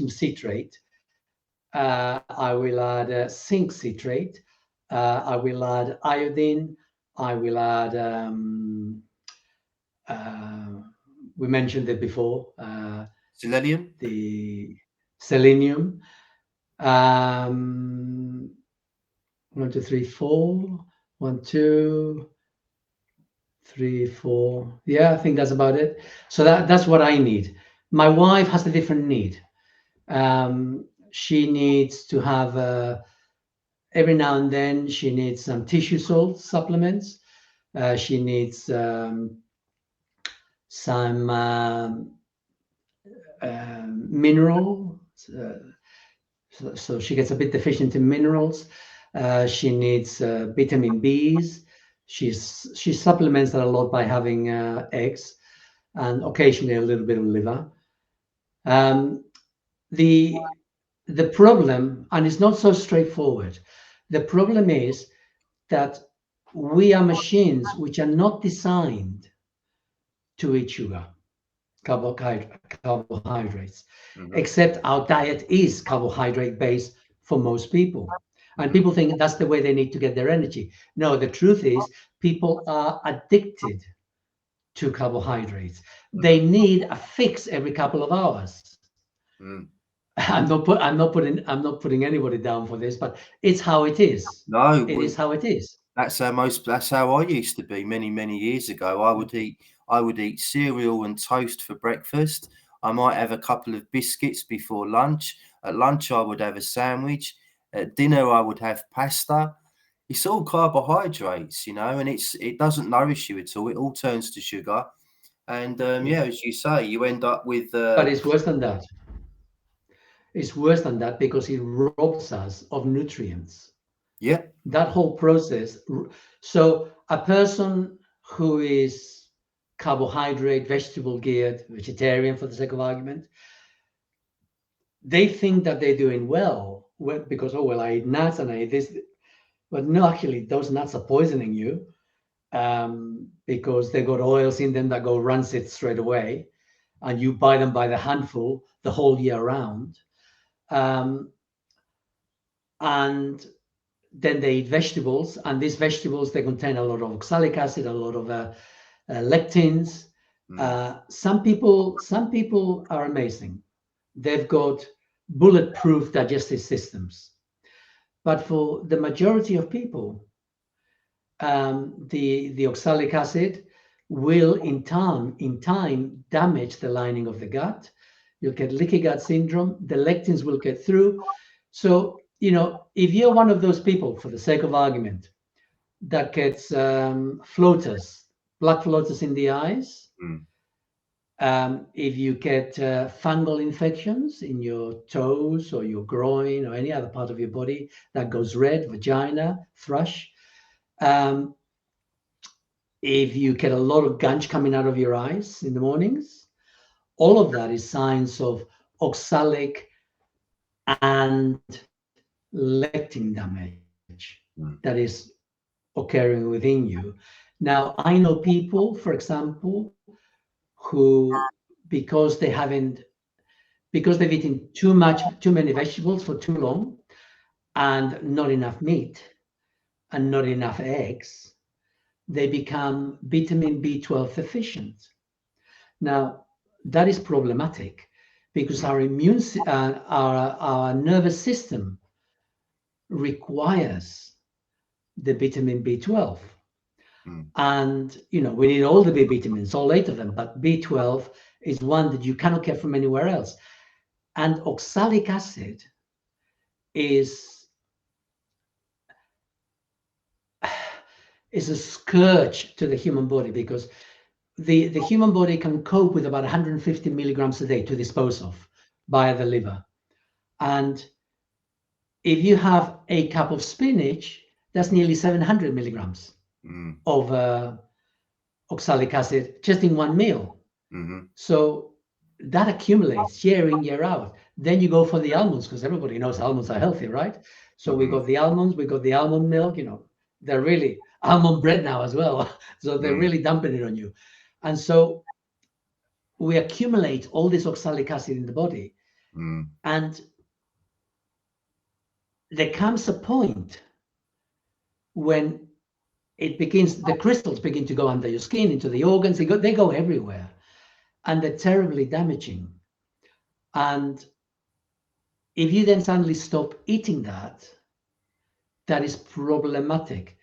citrate. I will add zinc citrate. I will add iodine. I will add. We mentioned it before. Selenium? The selenium. 1, 2, 3, 4. 1, 2, 3, 4. Yeah, I think that's about it. So that's what I need. My wife has a different need. She needs to have every now and then. She needs some tissue salt supplements. She needs some mineral. So she gets a bit deficient in minerals. She needs vitamin Bs. She supplements that a lot by having eggs and occasionally a little bit of liver. The problem, and it's not so straightforward, the problem is that we are machines which are not designed to eat sugar, carbohydrates, except our diet is carbohydrate based for most people. And people think that's the way they need to get their energy. No, the truth is people are addicted to carbohydrates. They need a fix every couple of hours. I'm not putting anybody down for this, but it's how it is. No, It is how it is. that's how I used to be many years ago. I would eat cereal and toast for breakfast. I might have a couple of biscuits before lunch. At lunch, I would have a sandwich. At dinner, I would have pasta. It's all carbohydrates, and it doesn't nourish you at all. It all turns to sugar. And as you say, you end up with. But it's worse than that. It's worse than that because it robs us of nutrients. Yeah. That whole process. So a person who is carbohydrate, vegetable geared, vegetarian for the sake of argument, they think that they're doing well because, I eat nuts and I eat this. But no, actually, those nuts are poisoning you because they got oils in them that go rancid straight away. And you buy them by the handful the whole year round. And then they eat vegetables, and these vegetables, they contain a lot of oxalic acid, a lot of lectins. Some people are amazing. They've got bulletproof digestive systems. But for the majority of people, the oxalic acid will in time damage the lining of the gut. You'll get leaky gut syndrome. The lectins will get through. So, if you're one of those people, for the sake of argument, that gets floaters, black floaters in the eyes, Mm. if you get fungal infections in your toes or your groin or any other part of your body that goes red, vagina, thrush, um, if you get a lot of gunge coming out of your eyes in the mornings, all of that is signs of oxalic and lectin damage Mm. that is occurring within you. Now, I know people, for example, who, because they haven't, because they've eaten too many vegetables for too long, and not enough meat and not enough eggs, they become vitamin B12 deficient. Now, that is problematic because our our nervous system requires the vitamin B12. Mm. And, we need all the B vitamins, all 8 of them, but B12 is one that you cannot get from anywhere else. And oxalic acid is a scourge to the human body because the human body can cope with about 150 milligrams a day to dispose of via the liver. And if you have a cup of spinach, that's nearly 700 milligrams Mm. of oxalic acid just in one meal. Mm-hmm. So that accumulates year in, year out. Then you go for the almonds because everybody knows almonds are healthy, right? So we Mm-hmm. got the almonds, we got the almond milk, they're really almond bread now as well. So they're Mm. really dumping it on you. And so we accumulate all this oxalic acid in the body. Mm. And there comes a point when the crystals begin to go under your skin, into the organs, they go everywhere. And they're terribly damaging. And if you then suddenly stop eating that is problematic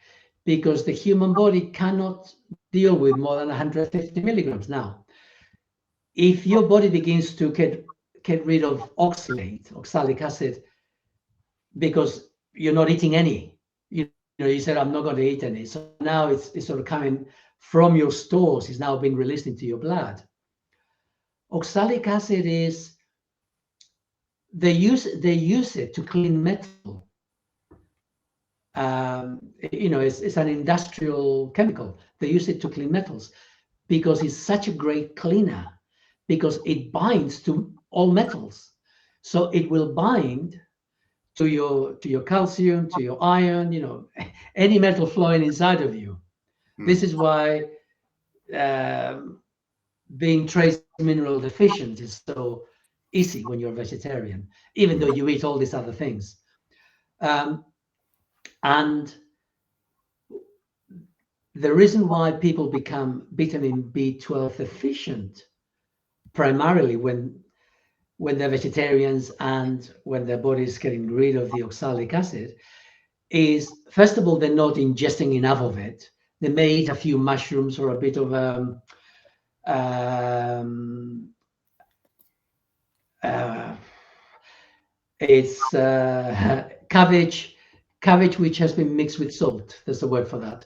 because the human body cannot deal with more than 150 milligrams. Now, if your body begins to get rid of oxalic acid, because you're not eating any, you said, I'm not going to eat any. So now it's sort of coming from your stores, is now being released into your blood. Oxalic acid is, they use it to clean metal. It's an industrial chemical. They use it to clean metals because it's such a great cleaner, because it binds to all metals. So it will bind to your calcium, to your iron, any metal flowing inside of you. Mm. This is why being trace mineral deficient is so easy when you're a vegetarian, even though you eat all these other things. And the reason why people become vitamin B12 deficient, primarily when they're vegetarians and when their body is getting rid of the oxalic acid, is, first of all, they're not ingesting enough of it. They may eat a few mushrooms or a bit of it's cabbage which has been mixed with salt. There's a word for that.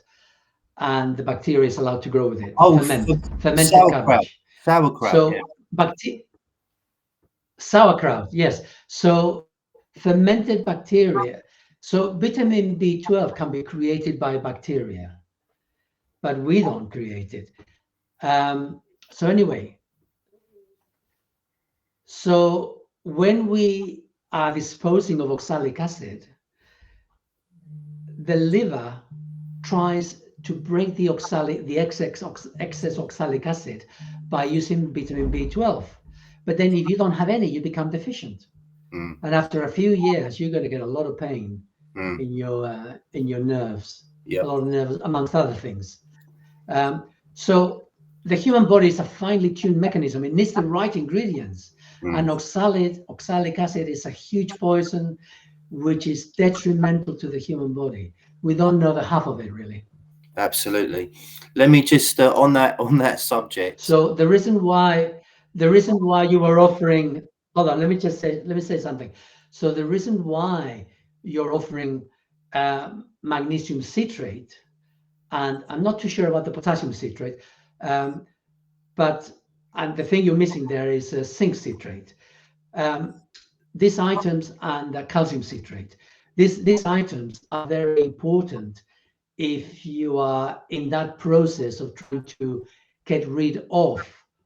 And the bacteria is allowed to grow with it. Oh, Fermented sauerkraut. cabbage. Sauerkraut. So Yeah. sauerkraut, yes. So fermented bacteria. So vitamin B12 can be created by bacteria, but we don't create it. So anyway, so when we are disposing of oxalic acid, the liver tries to break the excess oxalic acid by using vitamin B12. But then if you don't have any, you become deficient. Mm. And after a few years, you're going to get a lot of pain Mm. in your nerves, Yep. a lot of nerves, amongst other things. So the human body is a finely tuned mechanism. It needs the right ingredients. Mm. And oxalic acid is a huge poison, which is detrimental to the human body. We don't know the half of it, really. Absolutely. Let me just on that subject. So the reason why you were offering, hold on, let me say something. So the reason why you're offering magnesium citrate, and I'm not too sure about the potassium citrate, um, but and the thing you're missing there is zinc citrate. Um, these items and calcium citrate. These items are very important if you are in that process of trying to get rid of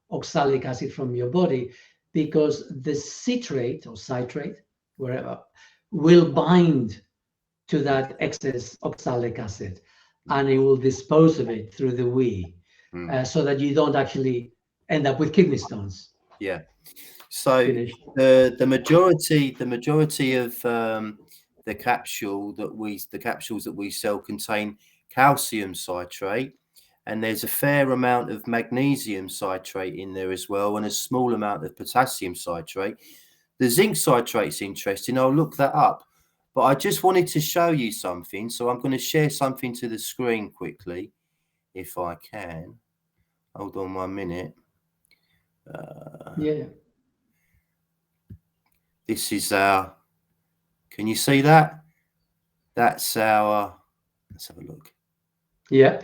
oxalic acid from your body, because the citrate or citrate, wherever, will bind to that excess oxalic acid, Mm, and it will dispose of it through the wee, mm, so that you don't actually end up with kidney stones. yeah. So Finished. the majority of the capsules that we sell contain calcium citrate, and there's a fair amount of magnesium citrate in there as well, and a small amount of potassium citrate. The zinc citrate's interesting. I'll look that up. But I just wanted to show you something, so I'm going to share something to the screen quickly, if I can. Hold on 1 minute. Yeah, This is our. Can you see that? That's our. Let's have a look. yeah.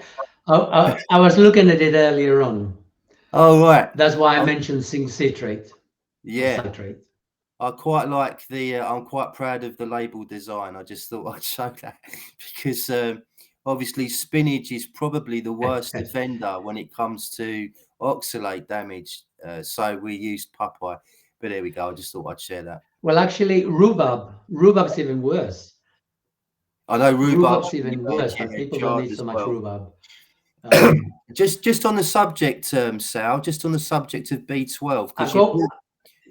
I was looking at it earlier on. Oh right. That's why I Oh, mentioned zinc citrate or yeah. citrate. I quite like the. I'm quite proud of the label design. I just thought I'd show that because obviously spinach is probably the worst offender when it comes to oxalate damage. So we used Popeye, but there we go. I just thought I'd share that. Well, actually, rhubarb's even worse. I know rhubarb's Rhubarb's really even bad. worse, but Yeah, people don't chard need as so much well. rhubarb. Um, Just on the subject, Sal. Just on the subject of B12, I because go, you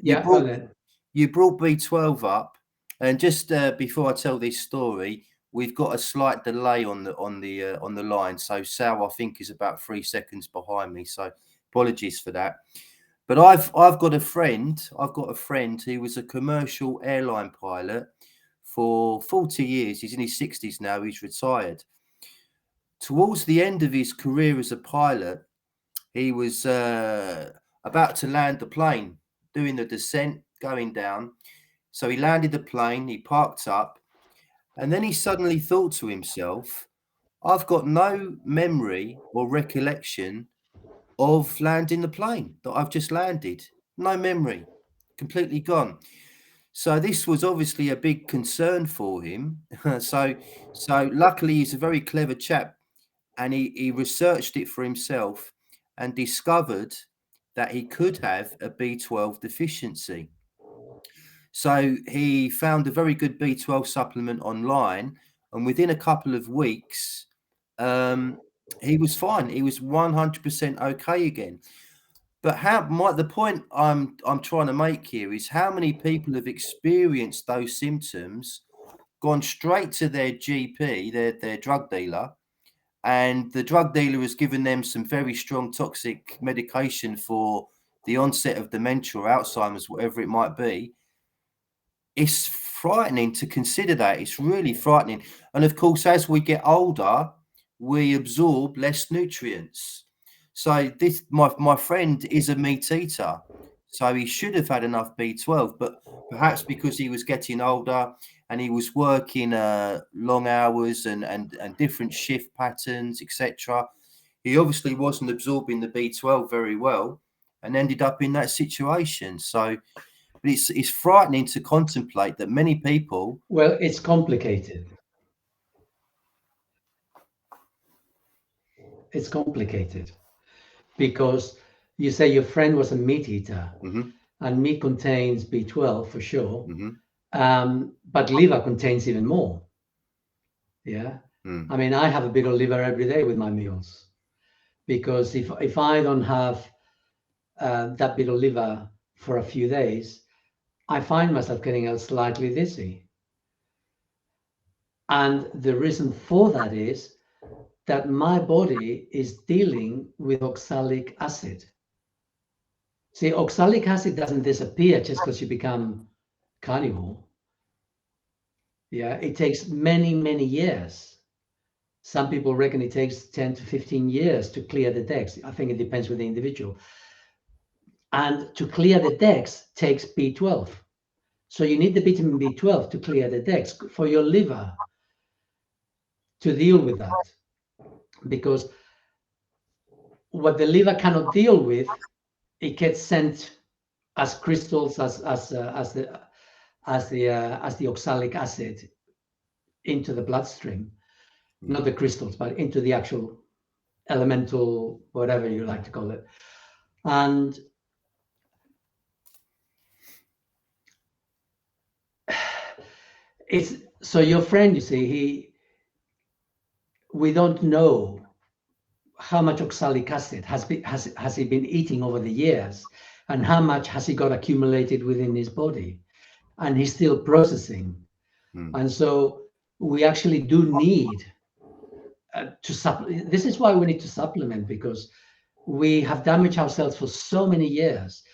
yeah, go brought then. you brought B12 up, and just before I tell this story, we've got a slight delay on the line. So Sal, I think, is about 3 seconds behind me. So apologies for that. But I've got a friend. I've got a friend who was a commercial airline pilot for 40 years. He's in his 60s now. He's retired. Towards the end of his career as a pilot, he was about to land the plane, doing the descent, going down. So he landed the plane, he parked up, and then he suddenly thought to himself, I've got no memory or recollection of landing the plane that I've just landed. No memory, completely gone. So this was obviously a big concern for him. so so luckily he's a very clever chap, and he researched it for himself and discovered that he could have a B12 deficiency. So he found a very good B12 supplement online, and within a couple of weeks, um, he was fine. He was 100% okay again. But the point I'm trying to make here is how many people have experienced those symptoms, gone straight to their GP, their drug dealer, and the drug dealer has given them some very strong toxic medication for the onset of dementia or Alzheimer's, whatever it might be. It's frightening to consider that. It's really frightening. And of course, as we get older, we absorb less nutrients. So this my friend is a meat eater. So he should have had enough B12, but perhaps because he was getting older and he was working long hours and different shift patterns, etc., he obviously wasn't absorbing the B12 very well and ended up in that situation. So but it's frightening to contemplate that many people. Well, it's complicated. It's complicated because you say your friend was a meat eater, Mhm, and meat contains B12 for sure, mhm, but liver contains even more. Yeah. mm, I mean, I have a bit of liver every day with my meals, because if I don't have that bit of liver for a few days, I find myself getting a slightly dizzy. And the reason for that is that my body is dealing with oxalic acid. See, oxalic acid doesn't disappear just because you become carnivore. Yeah, it takes many, many years Some people reckon it takes 10 to 15 years to clear the decks. I think it depends with the individual. And to clear the decks takes B12. So you need the vitamin B12 to clear the decks for your liver to deal with that. Because what the liver cannot deal with, it gets sent as crystals, as the oxalic acid into the bloodstream. Not the crystals, but into the actual elemental, whatever you like to call it. And it's so your friend, you see, we don't know how much oxalic acid has he been eating over the years, and how much has he got accumulated within his body, and he's still processing. And so we actually do need to supplement. This is why we need to supplement, because we have damaged ourselves for so many years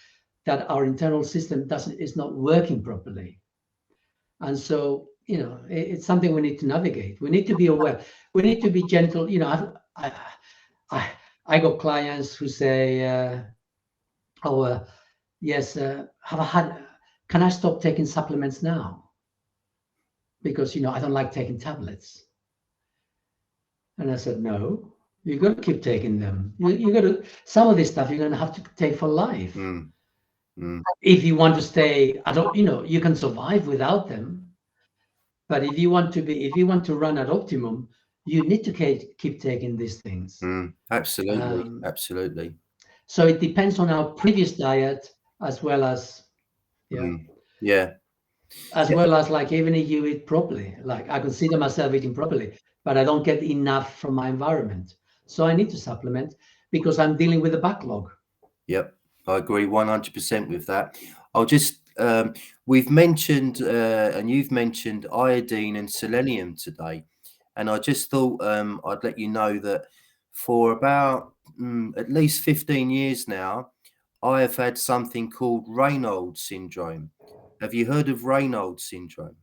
that our internal system is not working properly. And so, it's something we need to navigate. We need to be aware. We need to be gentle. I got clients who say, yes, can I stop taking supplements now? Because, I don't like taking tablets. And I said, no, you got to keep taking them. You got to, some of this stuff you're going to have to take for life. If you want to stay, you can survive without them. But if you want to run at optimum, you need to keep taking these things. Absolutely. Absolutely. So it depends on our previous diet, as well as, well as, like, even if you eat properly, like I consider myself eating properly, but I don't get enough from my environment. So I need to supplement because I'm dealing with a backlog. Yep, I agree 100% with that. I'll just, we've mentioned, and you've mentioned iodine and selenium today. And I just thought I'd let you know that for about at least 15 years now, I have had something called Raynaud's syndrome. Have you heard of Raynaud's syndrome?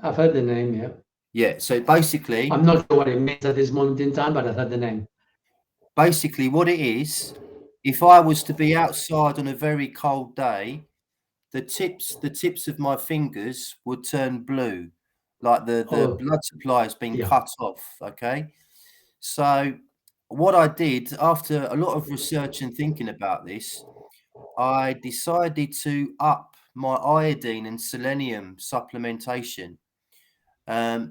I've heard the name, yeah. Yeah, so basically, I'm not sure what it means at this moment in time, but I've heard the name. Basically, what it is, if I was to be outside on a very cold day, the tips of my fingers would turn blue, like the blood supply has been cut off. Okay, so what I did after a lot of research and thinking about this, I decided to up my iodine and selenium supplementation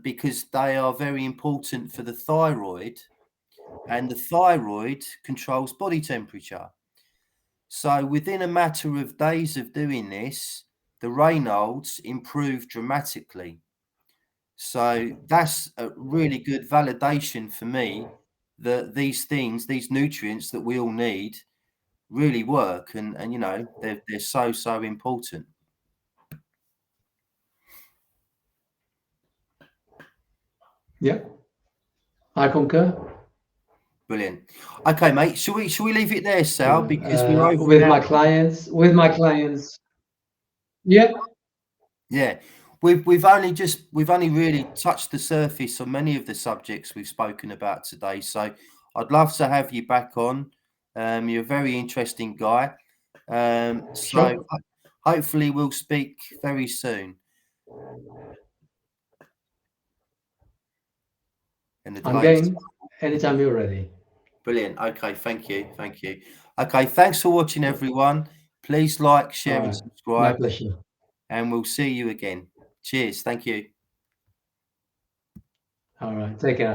because they are very important for the thyroid, and the thyroid controls body temperature. So within a matter of days of doing this, the Raynaud's improved dramatically. So that's a really good validation for me that these things, these nutrients that we all need, really work, and they're so important. Yeah, I concur. Brilliant. Okay, mate. Shall we leave it there, Sal? Because we're over with my clients. Yeah. Yeah. We've only really touched the surface on many of the subjects we've spoken about today. So I'd love to have you back on. You're a very interesting guy. So hopefully we'll speak very soon. I'm game. Anytime you're ready. Brilliant. Okay, thank you. Okay, thanks for watching, everyone. Please like, share, and subscribe. My pleasure. And we'll see you again. Cheers. Thank you. All right. Take care.